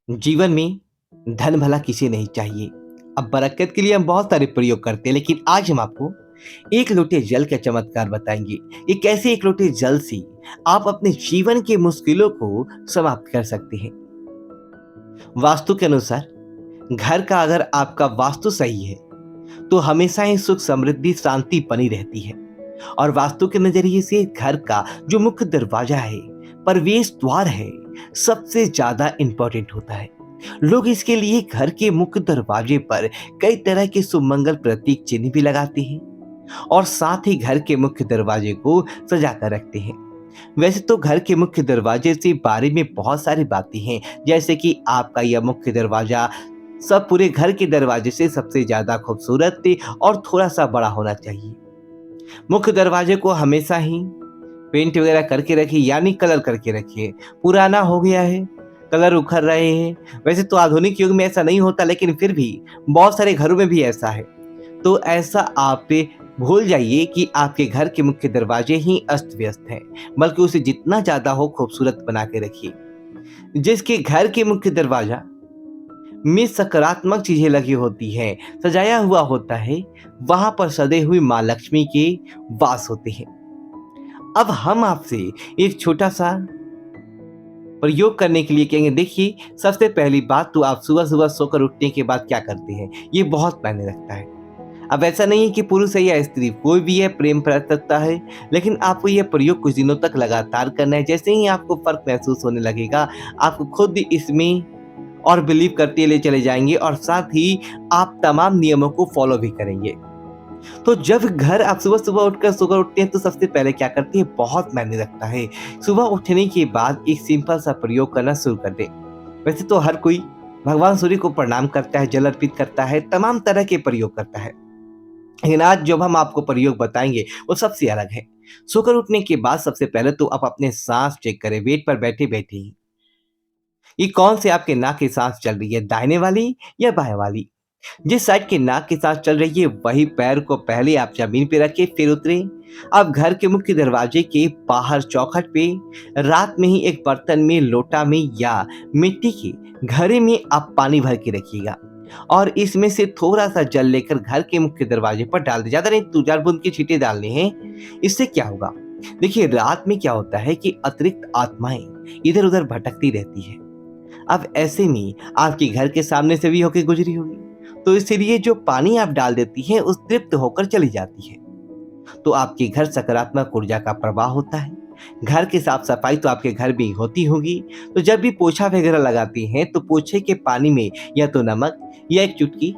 जीवन में धन भला किसे नहीं चाहिए। अब बरकत के लिए हम बहुत सारे प्रयोग करते हैं, लेकिन आज हम आपको एक लोटे जल का चमत्कार बताएंगे। ये कैसे एक लोटे जल से आप अपने जीवन की मुश्किलों को समाप्त कर सकते हैं। वास्तु के अनुसार घर का अगर आपका वास्तु सही है तो हमेशा ही सुख समृद्धि शांति बनी रहती है। और वास्तु के नजरिए से घर का जो मुख्य दरवाजा है, प्रवेश द्वार है, सबसे ज्यादा इंपॉर्टेंट होता है। लोग इसके लिए घर के मुख्य दरवाजे पर कई तरह के सुमंगल प्रतीक चिन्ह भी लगाते हैं और साथ ही घर के मुख्य दरवाजे को सजा कर रखते हैं। वैसे तो घर के मुख्य दरवाजे से बारे में बहुत सारी बातें हैं, जैसे कि आपका यह मुख्य दरवाजा सब पूरे घर के दरवाजे से सबसे ज्यादा खूबसूरत और थोड़ा सा बड़ा होना चाहिए। मुख्य दरवाजे को हमेशा ही पेंट वगैरह करके रखिए, यानी कलर करके रखिए। पुराना हो गया है, कलर उखड़ रहे हैं। वैसे तो आधुनिक युग में ऐसा नहीं होता, लेकिन फिर भी बहुत सारे घरों में भी ऐसा है। तो ऐसा आप भूल जाइए कि आपके घर के मुख्य दरवाजे ही अस्त व्यस्त हैं, बल्कि उसे जितना ज्यादा हो खूबसूरत बना के रखिए। जिसके घर के मुख्य दरवाजा में सकारात्मक चीजें लगी होती हैं, सजाया हुआ होता है, वहां पर सदे हुई माँ लक्ष्मी के वास होते हैं। अब हम आपसे एक छोटा सा प्रयोग करने के लिए कहेंगे। देखिए, सबसे पहली बात तो आप सुबह सुबह सोकर उठने के बाद क्या करते हैं, ये बहुत मायने रखता है। अब ऐसा नहीं है कि पुरुष है या स्त्री, कोई भी है प्रेम कर सकता है, लेकिन आपको यह प्रयोग कुछ दिनों तक लगातार करना है। जैसे ही आपको फर्क महसूस होने लगेगा, आप खुद इसमें और बिलीव करते ले चले जाएंगे और साथ ही आप तमाम नियमों को फॉलो भी करेंगे। तो जब घर आप सुबह सुबह उठकर सोकर उठते हैं तो सबसे पहले क्या करते हैं, बहुत मायने रखता है। सुबह उठने के बाद एक सिंपल सा प्रयोग करना शुरू कर दें। वैसे तो हर कोई भगवान सूर्य को प्रणाम करता है, जल अर्पित करता है, तमाम तरह के प्रयोग करता है, लेकिन आज जब हम आपको प्रयोग बताएंगे वो सबसे अलग है। सोकर उठने के बाद सबसे पहले तो आप अपने सांस चेक करें, बेड पर बैठे बैठे ही। ये कौन से आपके नाक की सांस चल रही है, दाहिने वाली या बाएं वाली? जिस साइड की नाक के साथ चल रही है वही पैर को पहले आप जमीन पे रखें, फिर उतरे। अब घर के मुख्य दरवाजे के बाहर चौखट पे रात में ही एक बर्तन में, लोटा में या मिट्टी के घड़े में आप पानी भर के रखिएगा और इसमें से थोड़ा सा जल लेकर घर के मुख्य दरवाजे पर डाल दे। ज्यादा नहीं, 2-4 बूंद के छींटे डालने हैं। इससे क्या होगा, देखिए रात में क्या होता है कि अतिरिक्त आत्माएं इधर उधर भटकती रहती है। अब ऐसे में आपके घर के सामने से भी होकर गुजरी होगी, तो इसलिए जो पानी आप डाल देती हैं उस तृप्त होकर चली जाती है। तो आपके घर सकारात्मक ऊर्जा का प्रवाह होता है। घर की साफ सफाई तो आपके घर में होती होगी, तो जब भी पोछा वगैरह लगाती हैं तो पोछे के पानी में या तो नमक या एक चुटकी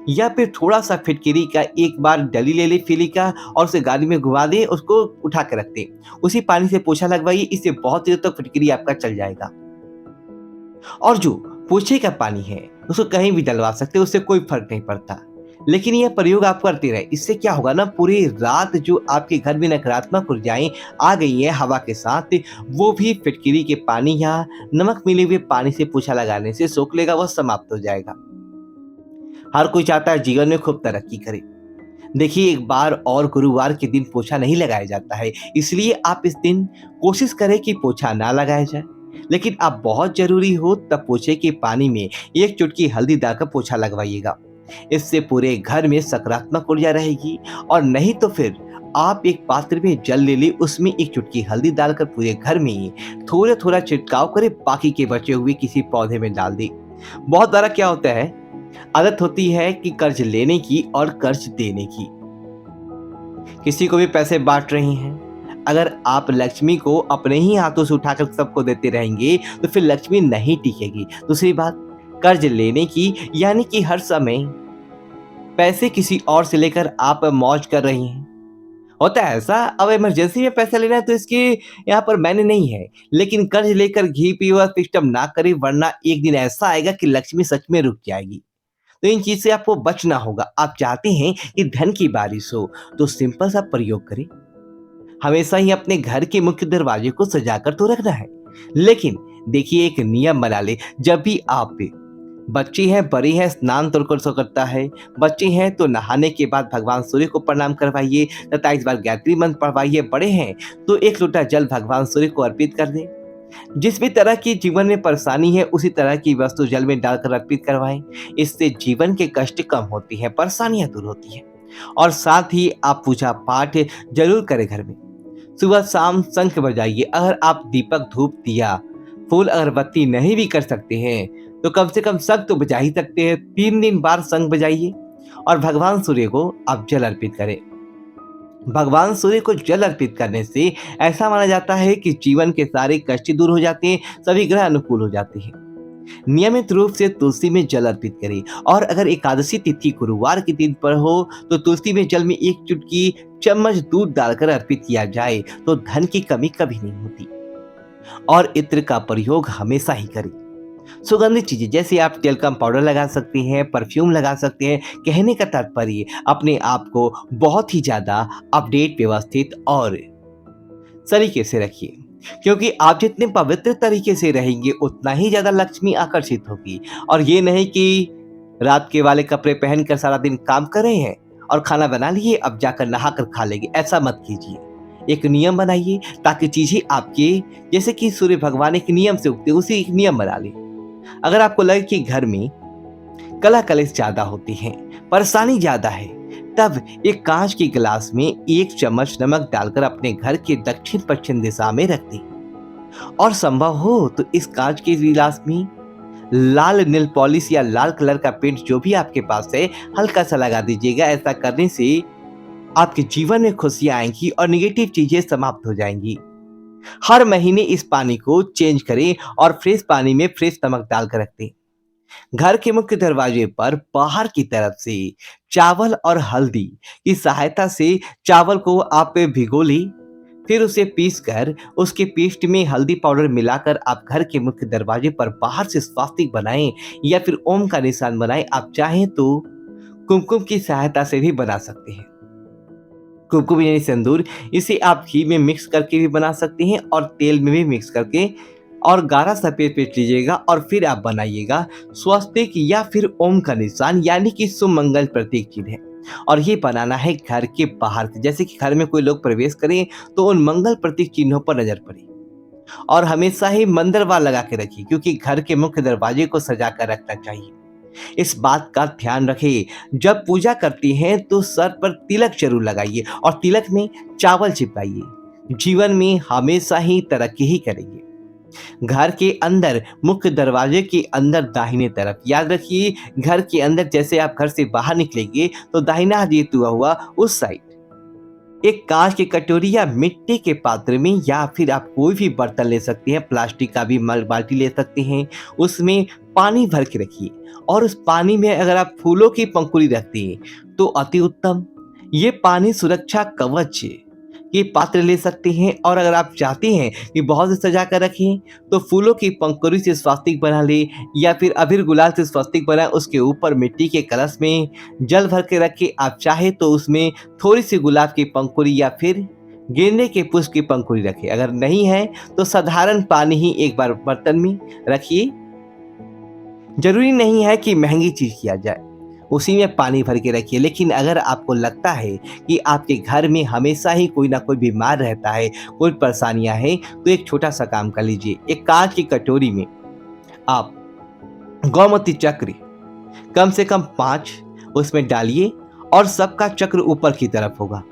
या फिर थोड़ा सा फिटकिरी का एक बार डली ले ले फिली का और उसे गाड़ी में घुमा दे, उसको उठा के रख दे। उसी पानी से पोछा लगवाइए, इससे बहुत देर तक फिटकिरी आपका चल जाएगा। और जो पोछे का पानी है उसको कहीं भी डलवा सकते हैं, उससे कोई फर्क नहीं पड़ता। लेकिन यह प्रयोग आप करते रहे, इससे क्या होगा ना, पूरी रात जो आपके घर में नकारात्मक ऊर्जाएं आ गई हैं हवा के साथ, वो भी फिटकिरी के पानी या नमक मिले हुए पानी से पोछा लगाने से सोख लेगा, वह समाप्त हो जाएगा। हर कोई चाहता है जीवन में खूब तरक्की करे। देखिए, एक बार और गुरुवार के दिन पोछा नहीं लगाया जाता है, इसलिए आप इस दिन कोशिश करें कि पोछा ना लगाया जाए। लेकिन अब बहुत जरूरी हो तब पोछे के पानी में एक चुटकी हल्दी डालकर पोछा लगवाइएगा। इससे पूरे घर में सकारात्मक ऊर्जा रहेगी। और नहीं तो फिर आप एक पात्र में जल ले ली, उसमें एक चुटकी हल्दी डालकर पूरे घर में थोड़ा थोड़ा छिड़काव करें, बाकी के बचे हुए किसी पौधे में डाल दी। बहुत बार क्या होता है, आदत होती है कि कर्ज लेने की और कर्ज देने की। किसी को भी पैसे बांट रही हैं, अगर आप लक्ष्मी को अपने ही हाथों से उठाकर सबको देते रहेंगे तो फिर लक्ष्मी नहीं टिकेगी। दूसरी बात, कर्ज लेने की, यानी कि हर समय पैसे किसी और से लेकर आप मौज कर रही हैं। होता है ऐसा, अब इमरजेंसी में पैसा लेना है तो इसके यहाँ पर मैंने नहीं है, लेकिन कर्ज लेकर घी पी हुआ सिस्टम ना करें, वरना एक दिन ऐसा आएगा कि लक्ष्मी सच में रुक जाएगी। तो इन चीज से आपको बचना होगा। आप चाहते हैं कि धन की बारिश हो तो सिंपल सा प्रयोग करें। हमेशा ही अपने घर के मुख्य दरवाजे को सजाकर तो रखना है, लेकिन देखिए एक नियम बना ले। जब भी आप बच्चे हैं, बड़े हैं, स्नान तो सो करता है, बच्चे हैं तो नहाने के बाद भगवान सूर्य को प्रणाम करवाइए, 27 बार गायत्री मंत्र पढ़वाइए। बड़े हैं तो एक लोटा जल भगवान सूर्य को अर्पित कर दें। जिस भी तरह की जीवन में परेशानी है उसी तरह की वस्तु जल में डालकर अर्पित करवाएं। इससे जीवन के कष्ट कम होती हैं, परेशानियां दूर होती हैं। और साथ ही आप पूजा पाठ जरूर करें घर में। सुबह शाम शंख बजाइए। अगर आप दीपक, धूप, दिया, फूल, अगरबत्ती नहीं भी कर सकते हैं तो कम से कम शंख तो बजा ही सकते हैं। 3 दिन बार शंख बजाइए और भगवान सूर्य को आप जल अर्पित करें। भगवान सूर्य को जल अर्पित करने से ऐसा माना जाता है कि जीवन के सारे कष्ट दूर हो जाते हैं, सभी ग्रह अनुकूल हो जाते हैं। नियमित रूप से तुलसी में जल अर्पित करें। और अगर एकादशी तिथि गुरुवार के दिन पर हो तो तुलसी में जल में 1 चुटकी चम्मच दूध डालकर अर्पित किया जाए तो धन की कमी कभी नहीं होती। और इत्र का प्रयोग हमेशा ही करें। सुगंधित चीजें जैसे आप टेलकम पाउडर लगा सकते हैं, परफ्यूम लगा सकते हैं। कहने का तात्पर्य अपने आप को बहुत ही ज्यादा अपडेट, व्यवस्थित और सलीके से रखिए, क्योंकि आप जितने पवित्र तरीके से रहेंगे उतना ही ज्यादा लक्ष्मी आकर्षित होगी। और ये नहीं कि रात के वाले कपड़े पहनकर सारा दिन काम कर रहे हैं और खाना बना लिए, अब जाकर नहाकर खा लेंगे, ऐसा मत कीजिए। एक नियम बनाइए ताकि चीजें आपके, जैसे कि सूर्य भगवान एक नियम से उगते, उसी एक नियम बना ले। अगर आपको लगे कि घर में कला कलेश ज्यादा होती है, परेशानी ज्यादा है, तब एक कांच के गिलास में 1 चम्मच नमक डालकर अपने घर के दक्षिण पश्चिम दिशा में रख दें। और संभव हो तो इस कांच के गिलास में लाल नील पॉलिश या लाल कलर का पेंट जो भी आपके पास है हल्का सा लगा दीजिएगा। ऐसा करने से आपके जीवन में खुशियां आएंगी और नेगेटिव चीजें समाप्त हो जाएंगी। हर महीने इस पानी को चेंज करें और फ्रेश पानी में फ्रेश नमक डालकर रख दें। घर के मुख्य दरवाजे पर बाहर की तरफ से चावल और हल्दी की सहायता से चावल को आप भिगो ली, फिर उसे पीसकर उसके पेस्ट में हल्दी पाउडर मिलाकर आप घर के मुख्य दरवाजे पर बाहर से स्वास्तिक बनाएं या फिर ओम का निशान बनाएं। आप चाहें तो कुमकुम की सहायता से भी बना सकते हैं। कुमकुम यानी सिंदूर, इसे आप घी में मिक्स करके भी बना सकते हैं और तेल में भी मिक्स करके, और गाढ़ा सफेद पेस्ट लीजिएगा और फिर आप बनाइएगा स्वस्तिक या फिर ओम का निशान, यानी कि शुभ मंगल प्रतीक चिन्ह है। और ये बनाना है घर के बाहर से, जैसे कि घर में कोई लोग प्रवेश करें तो उन मंगल प्रतीक चिन्हों पर नजर पड़े। और हमेशा ही मंदिरवार लगा के रखिए, क्योंकि घर के मुख्य दरवाजे को सजा कर रखना चाहिए। इस बात का ध्यान रखें, जब पूजा करती हैं तो सर पर तिलक जरूर लगाइए और तिलक में चावल चिपकाइए। जीवन में हमेशा ही तरक्की ही करेंगे। घर के अंदर मुख्य दरवाजे के अंदर दाहिने तरफ, याद रखिए घर के अंदर जैसे आप घर से बाहर निकलेंगे तो दाहिना हाथ ये हुआ उस साइड एक कांच की कटोरी या मिट्टी के पात्र में, या फिर आप कोई भी बर्तन ले सकते हैं, प्लास्टिक का भी बाल्टी ले सकते हैं, उसमें पानी भर के रखिए। और उस पानी में अगर आप फूलों की पंखुड़ी रखते हैं तो अति उत्तम। ये पानी सुरक्षा कवच ये पात्र ले सकते हैं। और अगर आप चाहते हैं कि बहुत से सजा कर रखें तो फूलों की पंखुड़ी से स्वास्तिक बना ले या फिर अबीर गुलाल से स्वास्तिक बनाए, उसके ऊपर मिट्टी के कलश में जल भर के रखें। आप चाहे तो उसमें थोड़ी सी गुलाब की पंखुड़ी या फिर गेंदे के पुष्प की पंखुड़ी रखें। अगर नहीं है तो साधारण पानी ही एक बार बर्तन में रखिए। जरूरी नहीं है कि महंगी चीज किया जाए, उसी में पानी भर के रखिए। लेकिन अगर आपको लगता है कि आपके घर में हमेशा ही कोई ना कोई बीमार रहता है, कोई परेशानियां हैं, तो एक छोटा सा काम कर लीजिए। एक कांच की कटोरी में आप गौमती चक्र कम से कम 5 उसमें डालिए और सबका चक्र ऊपर की तरफ होगा।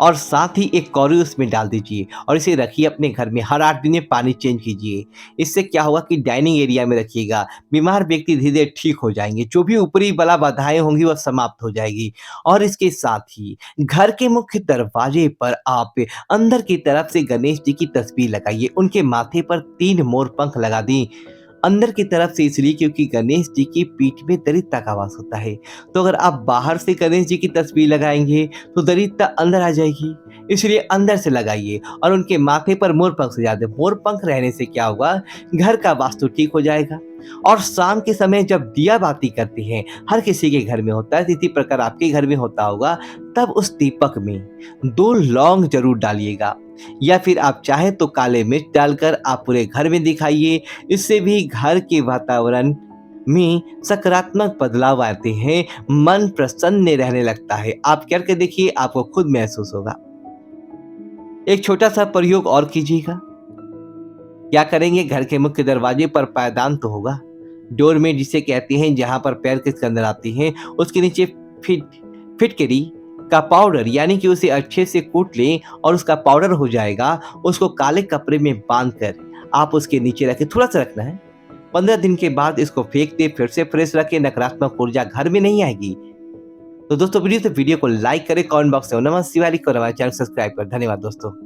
और साथ ही एक कौड़ी उसमें डाल दीजिए और इसे रखिए अपने घर में। हर 8 दिन में पानी चेंज कीजिए। इससे क्या होगा कि डाइनिंग एरिया में रखिएगा। बीमार व्यक्ति धीरे धीरे ठीक हो जाएंगे, जो भी ऊपरी बला बाधाएं होंगी वह समाप्त हो जाएगी। और इसके साथ ही घर के मुख्य दरवाजे पर आप अंदर की तरफ से गणेश जी की तस्वीर लगाइए। उनके माथे पर 3 मोर पंख लगा दी अंदर की तरफ से, इसलिए क्योंकि गणेश जी की पीठ में दरिद्रता का वास होता है। तो अगर आप बाहर से गणेश जी की तस्वीर लगाएंगे तो दरिद्रता अंदर आ जाएगी, इसलिए अंदर से लगाइए। और उनके माथे पर मोर पंख सजा दें। मोर पंख रहने से क्या होगा, घर का वास्तु ठीक हो जाएगा। और शाम के समय जब दिया बाती करते हैं, हर किसी के घर में होता है, इसी प्रकार आपके घर में होता होगा, तब उस दीपक में 2 लौंग जरूर डालिएगा। या फिर आप चाहे तो काले मिर्च डालकर आप पूरे घर में दिखाइए। इससे भी घर के वातावरण में सकारात्मक बदलाव आते हैं, मन प्रसन्न रहने लगता है। आप करके देखिए, आपको खुद महसूस होगा। एक छोटा सा प्रयोग और कीजिएगा। क्या करेंगे, घर के मुख्य दरवाजे पर पायदान तो होगा, डोरमेट जिसे कहते हैं, जहाँ पर पैर के अंदर आती हैं, उसके नीचे फिट फिटकरी का पाउडर, यानी कि उसे अच्छे से कूट लें और उसका पाउडर हो जाएगा। उसको काले कपड़े में बांध कर आप उसके नीचे रखें, थोड़ा सा रखना है। 15 दिन के बाद इसको फेंक दे, फिर से फ्रेश रखें, नकारात्मक ऊर्जा घर में नहीं आएगी। तो दोस्तों वीडियो को लाइक करें, कमेंट बॉक्स में नमः शिवाय लिख कर हमारे चैनल सब्सक्राइब करें। धन्यवाद दोस्तों।